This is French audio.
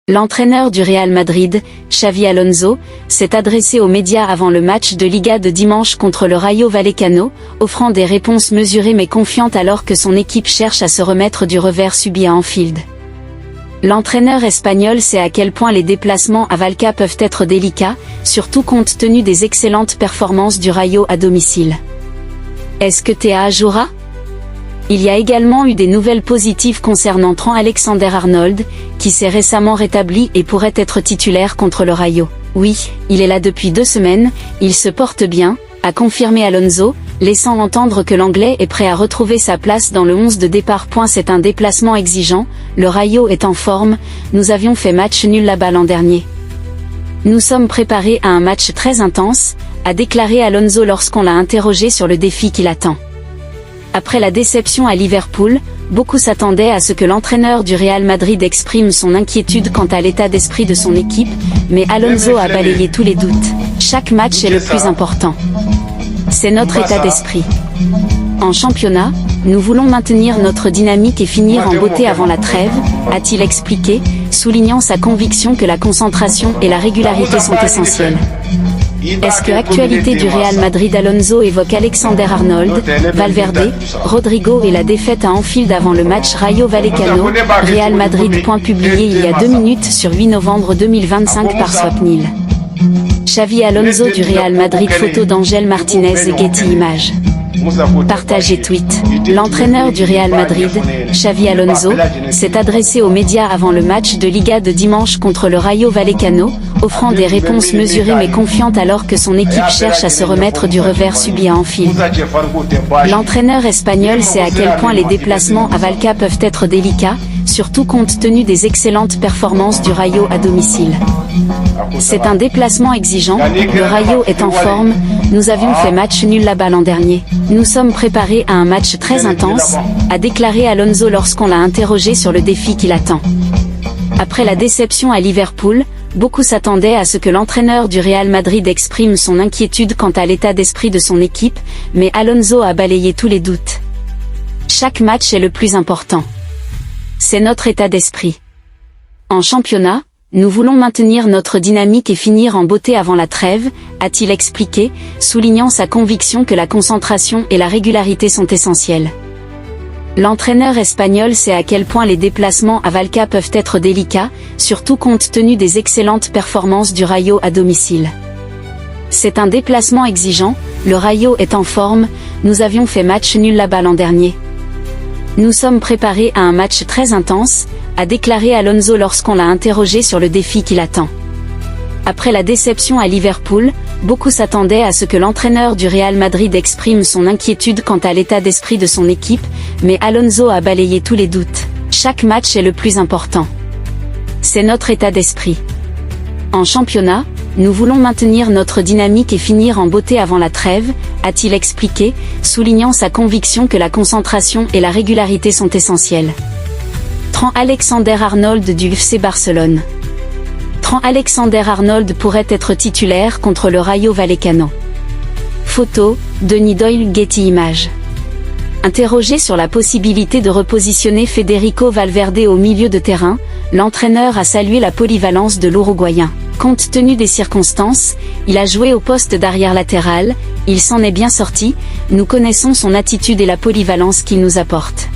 L'entraîneur du Real Madrid, Xavi Alonso, s'est adressé aux médias avant le match de Liga de dimanche contre le Rayo Vallecano, offrant des réponses mesurées mais confiantes alors que son équipe cherche à se remettre du revers subi à Anfield. L'entraîneur espagnol sait à quel point les déplacements à Vallecas peuvent être délicats, surtout compte tenu des excellentes performances du Rayo à domicile. Est-ce que Théa jouera ? Il y a également eu des nouvelles positives concernant Trent Alexander-Arnold, qui s'est récemment rétabli et pourrait être titulaire contre le Rayo. Oui, il est là depuis 2 semaines, il se porte bien, a confirmé Alonso, laissant entendre que l'Anglais est prêt à retrouver sa place dans le 11 de départ. C'est un déplacement exigeant, le Rayo est en forme, nous avions fait match nul là-bas l'an dernier. Nous sommes préparés à un match très intense, a déclaré Alonso lorsqu'on l'a interrogé sur le défi qui l'attend. Après la déception à Liverpool, beaucoup s'attendaient à ce que l'entraîneur du Real Madrid exprime son inquiétude quant à l'état d'esprit de son équipe, mais Alonso a balayé tous les doutes. Chaque match est le plus important. C'est notre état d'esprit. En championnat, nous voulons maintenir notre dynamique et finir en beauté avant la trêve, a-t-il expliqué, soulignant sa conviction que la concentration et la régularité sont essentielles. Est-ce que l'actualité du Real Madrid? Alonso évoque Alexander-Arnold, Valverde, Rodrigo et la défaite à Anfield avant le match Rayo Vallecano, Real Madrid. Publié il y a 2 minutes sur 8 novembre 2025 par Swapnil. Xavi Alonso du Real Madrid. Photo d'Angel Martinez et Getty Images. Partage et tweet. L'entraîneur du Real Madrid, Xavi Alonso, s'est adressé aux médias avant le match de Liga de dimanche contre le Rayo Vallecano, offrant des réponses mesurées mais confiantes alors que son équipe cherche à se remettre du revers subi à Anfield. L'entraîneur espagnol sait à quel point les déplacements à Vallecas peuvent être délicats, surtout compte tenu des excellentes performances du Rayo à domicile. C'est un déplacement exigeant, le Rayo est en forme, nous avions fait match nul là-bas l'an dernier. Nous sommes préparés à un match très intense, a déclaré Alonso lorsqu'on l'a interrogé sur le défi qui l'attend. Après la déception à Liverpool, beaucoup s'attendaient à ce que l'entraîneur du Real Madrid exprime son inquiétude quant à l'état d'esprit de son équipe, mais Alonso a balayé tous les doutes. Chaque match est le plus important. C'est notre état d'esprit. En championnat, nous voulons maintenir notre dynamique et finir en beauté avant la trêve, a-t-il expliqué, soulignant sa conviction que la concentration et la régularité sont essentielles. L'entraîneur espagnol sait à quel point les déplacements à Vallecas peuvent être délicats, surtout compte tenu des excellentes performances du Rayo à domicile. C'est un déplacement exigeant, le Rayo est en forme, nous avions fait match nul là-bas l'an dernier. Nous sommes préparés à un match très intense, a déclaré Alonso lorsqu'on l'a interrogé sur le défi qui l'attend. Après la déception à Liverpool, beaucoup s'attendaient à ce que l'entraîneur du Real Madrid exprime son inquiétude quant à l'état d'esprit de son équipe, mais Alonso a balayé tous les doutes. Chaque match est le plus important. C'est notre état d'esprit. En championnat, nous voulons maintenir notre dynamique et finir en beauté avant la trêve, a-t-il expliqué, soulignant sa conviction que la concentration et la régularité sont essentielles. Trent Alexander-Arnold du FC Barcelone. Trent Alexander-Arnold pourrait être titulaire contre le Rayo Vallecano. Photo, Denis Doyle. Getty Images. Interrogé sur la possibilité de repositionner Federico Valverde au milieu de terrain, l'entraîneur a salué la polyvalence de l'Uruguayen. Compte tenu des circonstances, il a joué au poste d'arrière latéral, il s'en est bien sorti, nous connaissons son attitude et la polyvalence qu'il nous apporte.